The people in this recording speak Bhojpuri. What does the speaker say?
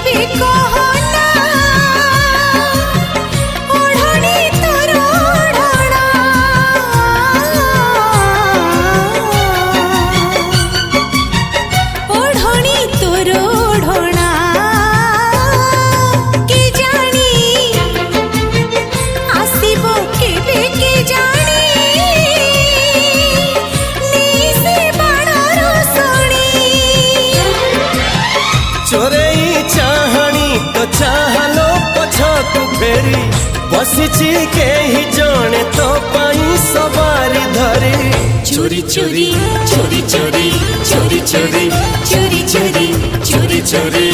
କେବେ କହନା ଓଢ଼ଣୀ ତୋର ଓଢ଼ଣା ଓଢ଼ଣୀ ତୋର ଓଢ଼ଣା କେଜାଣି ଆସିବ କେବେ କେଜାଣି ନିଶି ବାଣର ଶୁଣି चोरई चाहणी तो चाहलो पछकु फेरी बसिची केही जणे तो पाई सवारी धरी चोरी चोरी चोरी चोरी चोरी चोरी चोरी चोरी चोरी चोरी